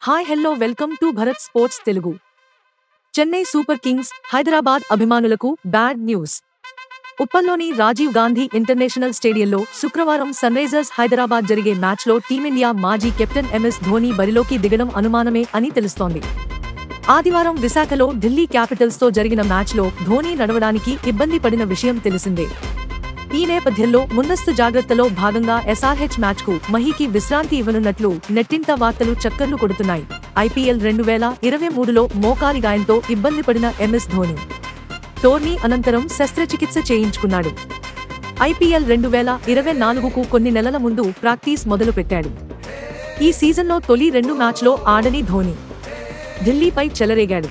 Hi hello welcome to Bharat Sports Telugu. Chennai Super Kings Hyderabad అభిమానులకు bad news. ఉప్పల్లోని Rajiv Gandhi international స్టేడియంలో శుక్రవారం సన్రైజర్స్ హైదరాబాద్ జరిగే మ్యాచ్లో టీమిండియా మాజీ కెప్టెన్ MS ధోనీ బరిలోకి దిగడం అనుమానమే అని తెలుస్తోంది. ఆదివారం విశాఖలో ఢిల్లీ క్యాపిటల్స్తో జరిగిన మ్యాచ్లో ధోనీ నడవడానికి ఇబ్బంది పడిన విషయం తెలిసిందే. ఈ నేపథ్యంలో ముందస్తు జాగ్రత్తలో భాగంగా SRH మ్యాచ్కు మహీకి విశ్రాంతి ఇవ్వనున్నట్లు నెట్టింట వార్తలు చక్కర్లు కొడుతున్నాయి. IPL 2023లో మోకాలి గాయంతో ఇబ్బంది పడిన MS ధోనీ టోర్నీ అనంతరం శస్త్రచికిత్స చేయించుకున్నాడు. IPL 2024కు కొన్ని నెలల ముందు ప్రాక్టీస్ మొదలుపెట్టాడు. ఈ సీజన్లో తొలి 2 మ్యాచ్లో ఆడని ధోనీ ఢిల్లీపై చెలరేగాడు.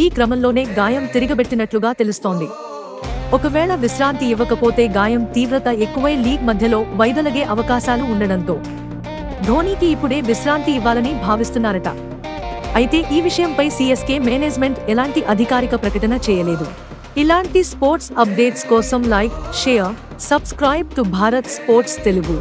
ఈ క్రమంలోనే గాయం తిరగబెట్టినట్లుగా తెలుస్తోంది. ఒకవేళ విశ్రాంతి ఇవ్వకపోతే గాయం తీవ్రత ఎక్కువై లీగ్ మధ్యలో వైదొలగే అవకాశాలు ఉండడంతో ధోనీకి ఇప్పుడే విశ్రాంతి ఇవ్వాలని భావిస్తున్నారట. అయితే ఈ విషయంపై CSK మేనేజ్మెంట్ ఎలాంటి అధికారిక ప్రకటన చేయలేదు. ఇలాంటి స్పోర్ట్స్ అప్డేట్స్ కోసం like, share, subscribe to Bharat sports Telugu.